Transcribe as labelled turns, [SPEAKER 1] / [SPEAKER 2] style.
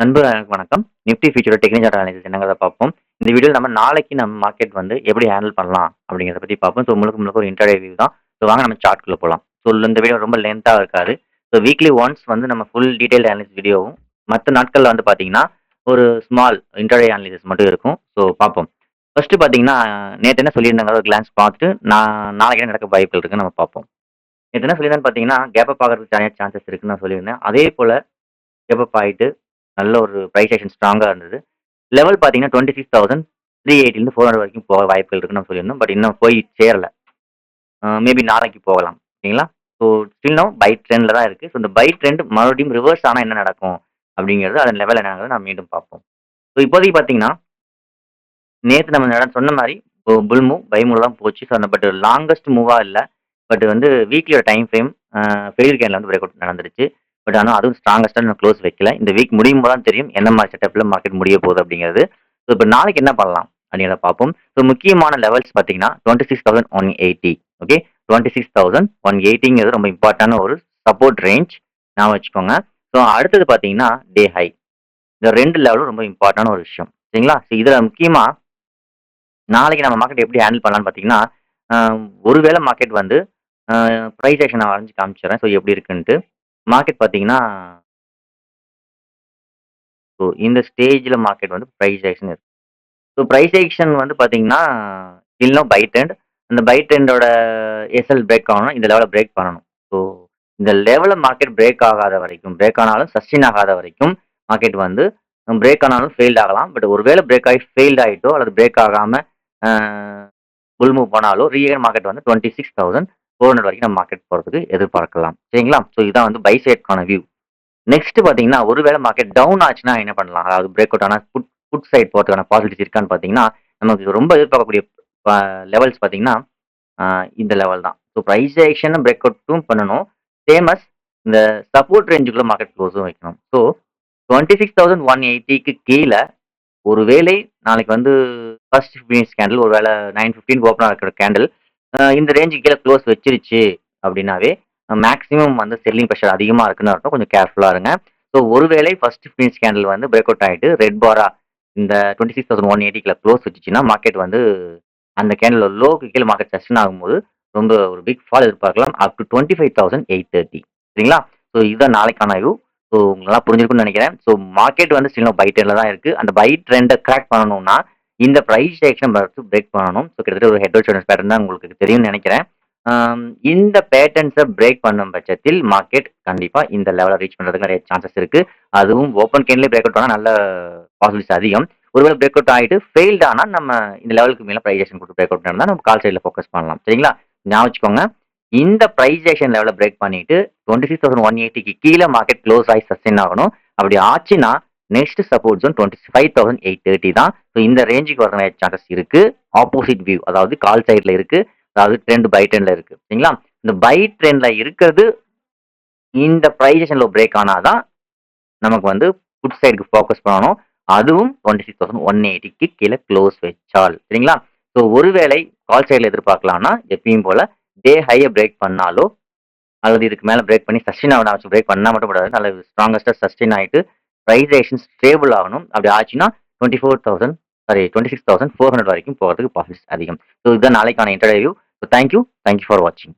[SPEAKER 1] நண்பர்களுக்கு வணக்கம். Nifty ஃபியூச்சரோட technical analysis என்னங்கிறத பார்ப்போம். இந்த வீடியோல நம்ம நாளைக்கு நம்ம மார்க்கெட் வந்து எப்படி ஹேண்டில் பண்ணலாம் அப்படிங்கிறத பத்தி பார்ப்போம். ஸோ முழுக்க முழுக்க ஒரு இன்ட்ராடே வியூ தான். ஸோ வாங்க நம்ம சார்ட்குள்ள போலாம். ஸோ இந்த வீடியோ ரொம்ப லென்த்தா இருக்காது. ஸோ வீக்லி ஒன்ஸ் வந்து நம்ம ஃபுல் டீடைல்டு அனாலிசிஸ் வீடியோவும், மத்த நாட்கள்ல வந்து பார்த்தீங்கன்னா, ஒரு ஸ்மால் இன்ட்ராடே அனாலிசிஸ் மட்டும் இருக்கும். ஸோ பார்ப்போம். ஃபர்ஸ்ட்டு பார்த்தீங்கன்னா, நேத்து என்ன சொல்லியிருந்தாங்க ஒரு கிளான்ஸ் பார்த்துட்டு, நாளைக்கு என்ன நடக்க வாய்ப்புகள் இருக்குன்னு நம்ம பார்ப்போம். நேத்து என்ன சொல்லியிருந்தேன்னு பார்த்தீங்கன்னா, கேப் அப் ஆகுறதுக்கு நெறைய சான்சஸ் இருக்குன்னு நான் சொல்லியிருந்தேன். அதே போல கேப் அப் ஆயிட்டு நல்ல ஒரு பிரைஸ் ஆக்ஷன் ஸ்ட்ராங்கா இருந்தது. லெவல் பார்த்தீங்கன்னா 26,380 400 வரைக்கும் போக வாய்ப்புகள் இருக்குன்னு நம்ம சொல்லியிருந்தோம். பட் இன்னும் போய் சேரல. மேபி நாளைக்கு போகலாம். ஓகேங்களா? ஸோ ஸ்டில் நவ் பை ட்ரெண்ட்ல தான் இருக்கு. ஸோ இந்த பை ட்ரெண்ட் மறுபடியும் ரிவர்ஸ் ஆனா என்ன நடக்கும்? அப்படிங்கிறது அதன் லெவல் என்னங்கிறத நம்ம மீண்டும் பார்ப்போம். ஸோ இப்போதைக்கு பார்த்தீங்கன்னா, நேத்து நம்ம சொன்ன மாரி புல் மூவ், பை மூவ்ல தான் போச்சு. ஸோ அந்த பட் லாங்கஸ்ட் மூவா இல்ல. பட் வந்து வீக்லியோட டைம் ஃப்ரேம் ஃபெயிலியர் கேன்ல வந்து பிரேக் அவுட் நடந்துருச்சு. பட் ஆனா அதுவும் ஸ்ட்ராங்கஸ்ட்டா இன்னும் க்ளோஸ் வைக்கல. இந்த வீக் முடியும் போது தான் தெரியும் என்ன மாரி செட்டப்ல மார்க்கெட் முடிய போகுது அப்படிங்கிறது. ஸோ இப்ப நாளைக்கு என்ன பண்ணலாம் அப்படிங்கிறத பார்ப்போம். ஸோ முக்கியமான லெவல்ஸ் பார்த்தீங்கன்னா 26,180 ஓகே. 26,180ங்கிறது ரொம்ப இம்பார்ட்டன்டான ஒரு சப்போர்ட் ரேஞ்ச். ஞாபகம் வச்சுக்கோங்க. ஸோ அடுத்தது பார்த்தீங்கன்னா டே ஹை. இந்த 2 லெவலும் ரொம்ப இம்பார்ட்டன்டான ஒரு விஷயம். சரிங்களா? ஸோ இதுல முக்கியமா நாளைக்கு நம்ம மார்க்கெட் எப்படி ஹேண்டில் பண்ணலாம்னு பார்த்தீங்கன்னா, அ ஒருவேளை மார்க்கெட் வந்து பிரைஸ் ஆக்ஷன் நான் வரைஞ்சு காமிச்சுர்றேன். ஸோ எப்படி இருக்குன்ட்டு. மார்க்கெட் பார்த்தீங்கன்னா, ஸோ இந்த ஸ்டேஜ்ல மார்க்கெட் வந்து பிரைஸ் ஆக்ஷன் இருக்கு. ஸோ பிரைஸ் ஆக்ஷன் வந்து பார்த்தீங்கன்னா, ஸ்டில் நோ பை ட்ரெண்ட். அந்த பை ட்ரெண்டோட எஸ்எல் பிரேக் ஆகணும்னா, இந்த லெவல பிரேக் பண்ணணும். ஸோ இந்த லெவல மார்க்கெட் பிரேக் ஆகாத வரைக்கும், பிரேக் ஆனாலும் சஸ்டெயின் ஆகாத வரைக்கும் மார்க்கெட் வந்து பிரேக் ஆனாலும் ஃபெயில்ட் ஆகலாம். பட் ஒருவேளை பிரேக் ஆகி ஃபெயில்ட் ஆயிட்டோ அல்லது பிரேக் ஆகாம அ புல் மூவ் போனாலோ, ரீகன் மார்க்கெட் வந்து 26,400 வரைக்கும் நம்ம மார்க்கெட் போறதுக்கு எதிர்பார்க்கலாம். சரிங்களா? ஸோ இதான் வந்து பை சைட்க்கான வியூ. நெக்ஸ்ட் பார்த்தீங்கன்னா, ஒருவேளை மார்க்கெட் டவுன் ஆச்சுன்னா என்ன பண்ணலாம்? அதாவது பிரேக் அவுட் ஆனா புட் சைட் போறதுக்கான பாசிபிலிட்டிஸ் இருக்கான்னு பார்த்தீங்கன்னா, நமக்கு ரொம்ப எதிர்பார்க்கக்கூடிய ப லெவல்ஸ் பார்த்தீங்கன்னா, அ இந்த லெவல் தான். ஸோ பிரைஸ் ஆக்ஷன் பிரேக் அவுட்டும் பண்ணணும். சேம் அஸ் இந்த சப்போர்ட் ரேஞ்சுக்குள்ள மார்க்கெட் க்ளோஸும் வைக்கணும். ஸோ 26,180க்கு கீழ ஒருவேளை நாளைக்கு வந்து ஃபர்ஸ்ட் 15 மினிட்ஸ் கேண்டில் ஒருவேளை 9:15 ஓப்பனா இருக்கிற கேண்டில் இந்த ரேஞ்சுக்கு கீழ க்ளோஸ் வச்சிருச்சு அப்படின்னாவே, மேக்ஸிமம் வந்து செல்லிங் பிரஷர் அதிகமா இருக்குன்னு அர்த்தம். கொஞ்சம் கேர்ஃபுல்லா இருங்க. ஸோ ஒருவேளை ஃபர்ஸ்ட் 15 மினிட்ஸ் கேண்டில் வந்து பிரேக் அவுட் ஆயிட்டு ரெட் பாரா இந்த 26,180க்குள்ள க்ளோஸ் வச்சுச்சுன்னா, மார்க்கெட் வந்து அந்த கேண்டிலோட லோக்கு கீழ மார்க்கெட் சஸ்டெயின் ஆகும்போது, ரொம்ப ஒரு பிக் ஃபால் எதிர்பார்க்கலாம். அப் டூ 25,830 சரிங்களா? ஸோ இதுதான் நாளைக்கான வியூ. ஸோ உங்களுக்கு நல்லா புரிஞ்சிருக்கும்னு நெனைக்கிறேன். ஸோ மார்க்கெட் வந்து ஸ்டில் பை ட்ரெண்ட்ல தான் இருக்கு. அந்த பை ட்ரெண்ட கிராக் பண்ணணும்னா, இந்த பிரைஸ் ஆக்ஷன் ஃபர்ஸ்ட் பிரேக் பண்ணணும். ஸோ கிட்டத்தட்ட ஒரு ஹெட் அண்ட் ஷோல்டர்ஸ் பேட்டர்ன் தான் உங்களுக்கு தெரியும்னு நெனைக்கிறேன். இந்த பேட்டர்ன்ஸ பிரேக் பண்ணும் பட்சத்தில் மார்க்கெட் கண்டிப்பா இந்த லெவல ரீச் பண்றதுக்கு நெறைய சான்சஸ் இருக்கு. அதுவும் ஓப்பன் கேண்ட்லயே பிரேக் அவுட் ஆனா நல்ல பாசிபிலிட்டிஸ் அதிகம். ஒருவேளை பிரேக் அவுட் ஆயிட்டு ஃபெயில்ட் ஆனா நம்ம இந்த லெவலுக்கு மேல பிரைஸ் ஆக்ஷன் குடுத்து பிரேக் அவுட் நடந்தா நம்ம கால் சைட்ல ஃபோக்கஸ் பண்ணலாம். சரிங்களா? ஞாபகம் வச்சுக்கோங்க. இந்த பிரைஸ் ஆக்ஷன் லெவல பிரேக் பண்ணிட்டு 26,180க்கு கீழ மார்க்கெட் க்ளோஸ் ஆகி சஸ்டெயின் ஆகணும். அப்படி ஆச்சுன்னா நெக்ஸ்ட் சப்போர்ட் ஜோன் 25,830 தான். ஸோ இந்த ரேஞ்சுக்கு வர நெறைய சான்சஸ் இருக்கு. ஆப்போசிட் வியூ அதாவது கால் சைட்ல இருக்கு. அதாவது ட்ரெண்ட் பை ட்ரெண்ட்ல இருக்கு. சரிங்களா? இந்த பை ட்ரெண்ட்ல இருக்கிறது இந்த பிரைஸ் ஆக்ஷன் லோ பிரேக் ஆனா தான் நமக்கு வந்து புட் சைடுக்கு ஃபோக்கஸ் பண்ணணும். அதுவும் 26,180க்கு கீழ க்ளோஸ் வச்சால். சரிங்களா? ஸோ ஒருவேளை கால் சைட்ல எதிர்பார்க்கலாம்னா, எப்பயும் போல டே ஹைய பிரேக் பண்ணாலோ, அல்லது இதுக்கு மேல பிரேக் பண்ணி சஸ்டெயின் ஆகணும் பிரேக் பண்ணா மட்டும் கூடாது. நல்ல ஸ்ட்ராங்கஸ்ட்டா சஸ்டெயின் ஆயிட்டு பிரைஸ் ஆக்ஷன் ஸ்டேபிள் ஆகணும். அப்படி ஆச்சுன்னா 26,400 வரைக்கும் போறதுக்கு பாசிபிலிட்டிஸ் அதிகம். ஸோ இதுதான் நாளைக்கான interview. So thank you for வாட்சிங்.